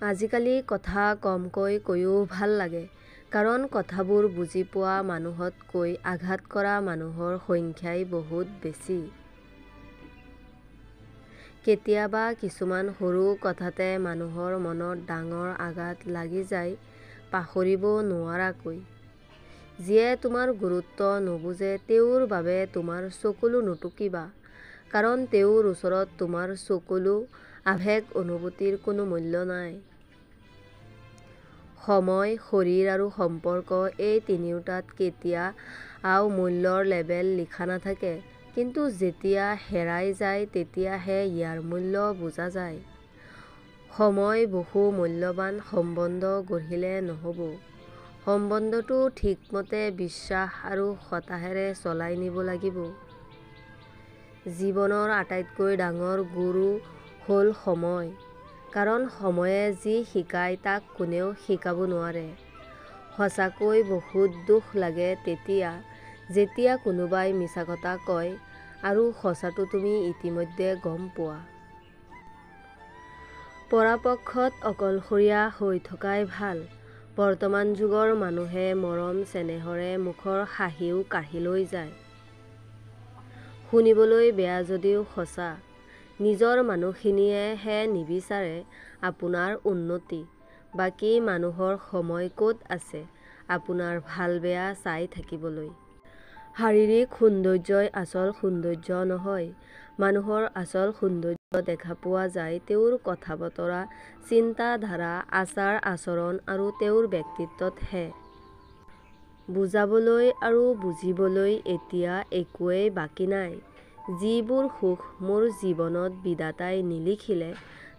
আজিকালি কথা কমকৈ কৈও ভাল লাগে, কাৰণ কথাবোৰ বুজি পোৱা মানুহতকৈ আঘাত কৰা মানুহৰ সংখ্যাই বহুত বেছি। কেতিয়াবা কিছুমান সৰু কথাতে মানুহৰ মনত ডাঙৰ আঘাত লাগি যায় পাহৰিব নোৱাৰাকৈ। যিয়ে তোমাৰ গুৰুত্ব নুবুজে তেওঁৰ বাবে তোমাৰ চকুলো নুটুকিবা, কাৰণ তেওঁৰ ওচৰত তোমাৰ চকুলো আৱেগ অনুভূতিৰ কোনো মূল্য নাই। সময়, শৰীৰ আৰু সম্পৰ্ক এই তিনিওটাত কেতিয়াও মূল্যৰ লেবেল লিখা নাথাকে, কিন্তু যেতিয়া হেৰাই যায় তেতিয়াহে ইয়াৰ মূল্য বুজা যায়। সময় বহু মূল্যৱান। সম্বন্ধ গঢ়িলে নহ'ব, সম্বন্ধটো ঠিকমতে বিশ্বাস আৰু সতাহেৰে চলাই নিব লাগিব। জীৱনৰ আটাইতকৈ ডাঙৰ গুৰু হ'ল সময়, কাৰণ সময়ে যি শিকায় তাক কোনেও শিকাব নোৱাৰে। সঁচাকৈ বহুত দুখ লাগে তেতিয়া, যেতিয়া কোনোবাই মিছা কথা কয় আৰু সঁচাটো তুমি ইতিমধ্যে গম পোৱা। পৰাপক্ষত অকলশৰীয়া হৈ থকাই ভাল। বৰ্তমান যুগৰ মানুহে মৰম চেনেহৰে মুখৰ হাঁহিও কাঢ়ি লৈ যায়। শুনিবলৈ বেয়া যদিও সঁচা। নিজৰ মানুহখিনিয়েহে নিবিচাৰে আপোনাৰ উন্নতি। বাকী মানুহৰ সময় ক'ত আছে আপোনাৰ ভাল বেয়া চাই থাকিবলৈ। শাৰীৰিক সৌন্দৰ্যই আচল সৌন্দৰ্য নহয়। মানুহৰ আচল সৌন্দৰ্য দেখা পোৱা যায় তেওঁৰ কথা-বতৰা, চিন্তা-ধাৰা, আচাৰ-আচৰণ আৰু তেওঁৰ ব্যক্তিত্বতহে। বুজাবলৈ আৰু বুজিবলৈ এতিয়া একোৱেই বাকী নাই। যিবোৰ সুখ মোৰ জীৱনত বিধাতাই নিলিখিলে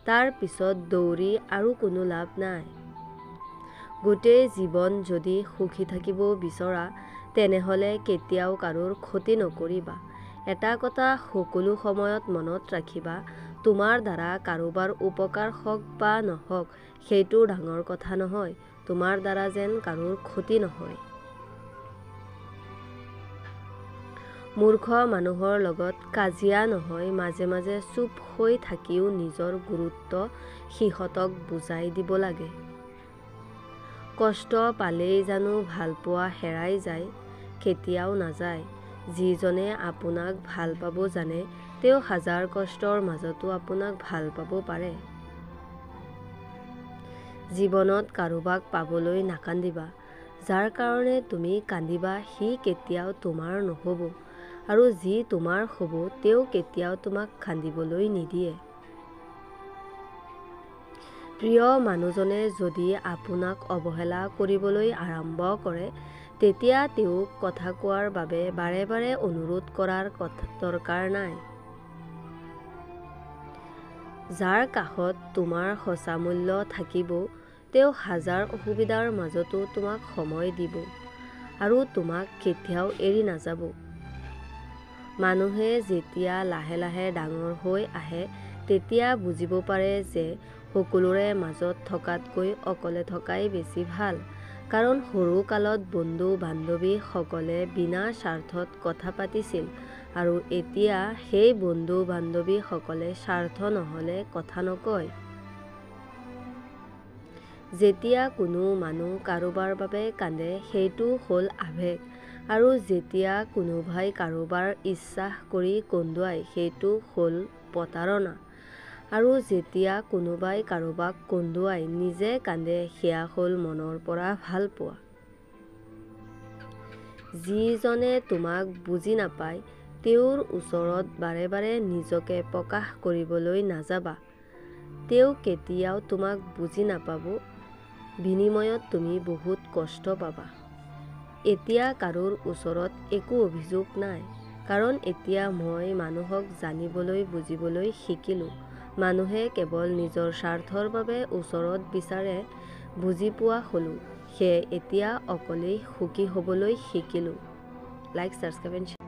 তাৰ পিছত দৌৰি আৰু কোনো লাভ নাই। গোটেই জীৱন যদি সুখী থাকিব বিচৰা তেনেহ'লে কেতিয়াও কাৰোৰ ক্ষতি নকৰিবা। এটা কথা সকলো সময়ত মনত ৰাখিবা, তোমাৰ দ্বাৰা কাৰোবাৰ উপকাৰ হওক বা নহওক সেইটো ডাঙৰ কথা নহয়, তোমাৰ দ্বাৰা যেন কাৰোৰ ক্ষতি নহয়। মূৰ্খ মানুহৰ লগত কাজিয়া নহয়, মাজে মাজে চুপ হৈ থাকিও নিজৰ গুৰুত্ব সিহঁতক বুজাই দিব লাগে। কষ্ট পালেই জানো ভালপোৱা হেৰাই যায়? কেতিয়াও নাযায়। যিজনে আপোনাক ভাল পাব জানে তেওঁ হাজাৰ কষ্টৰ মাজতো আপোনাক ভাল পাব পাৰে। জীৱনত কাৰোবাক পাবলৈ নাকান্দিবা। যাৰ কাৰণে তুমি কান্দিবা সি কেতিয়াও তোমাৰ নহ'ব, আৰু যি তোমাৰ হ'ব তেওঁ কেতিয়াও তোমাক কান্দিবলৈ নিদিয়ে। প্ৰিয় মানুহজনে যদি আপোনাক অৱহেলা কৰিবলৈ আৰম্ভ কৰে তেতিয়া তেওঁক কথা কোৱাৰ বাবে বাৰে বাৰে অনুৰোধ কৰাৰ দৰকাৰ নাই। যাৰ কাষত তোমাৰ সঁচা মূল্য থাকিব তেওঁ হাজাৰ অসুবিধাৰ মাজতো তোমাক সময় দিব আৰু তোমাক কেতিয়াও এৰি নাযাব। মানুহে যেতিয়া লাহে লাহে ডাঙৰ হৈ আহে তেতিয়া বুজিব পাৰে যে সকলোৰে মাজত থকাতকৈ অকলে থকাই বেছি ভাল, কাৰণ সৰু কালত বন্ধু-বান্ধৱী সকলে বিনা স্বাৰ্থত কথা পাতিছিল আৰু এতিয়া সেই বন্ধু-বান্ধৱী সকলে স্বাৰ্থ নহ'লে কথা নকয়। যেতিয়া কোনো মানুহ কাৰোবাৰ বাবে কান্দে সেইটো হ'ল আৱেগ, আৰু যেতিয়া কোনোবাই কাৰোবাৰ বিশ্বাস কৰি কন্দুৱায় সেইটো হ'ল প্ৰতাৰণা, আৰু যেতিয়া কোনোবাই কাৰোবাক কন্দুৱাই নিজে কান্দে সেয়া হ'ল মনৰ পৰা ভালপোৱা। যিজনে তোমাক বুজি নাপায় তেওঁৰ ওচৰত বাৰে বাৰে নিজকে প্ৰকাশ কৰিবলৈ নাযাবা। তেওঁ কেতিয়াও তোমাক বুজি নাপাব, বিনিময়ত তুমি বহুত কষ্ট পাবা। এতিয়া কাৰোৰ ওচৰত একো অভিযোগ নাই, কাৰণ এতিয়া মই মানুহক জানিবলৈ বুজিবলৈ শিকিলোঁ। মানুহে কেৱল নিজৰ স্বাৰ্থৰ বাবে ওচৰত বিচাৰে বুজি পোৱা হ'লো, সেয়ে এতিয়া অকলেই সুখী হ'বলৈ শিকিলোঁ। Like, subscribe and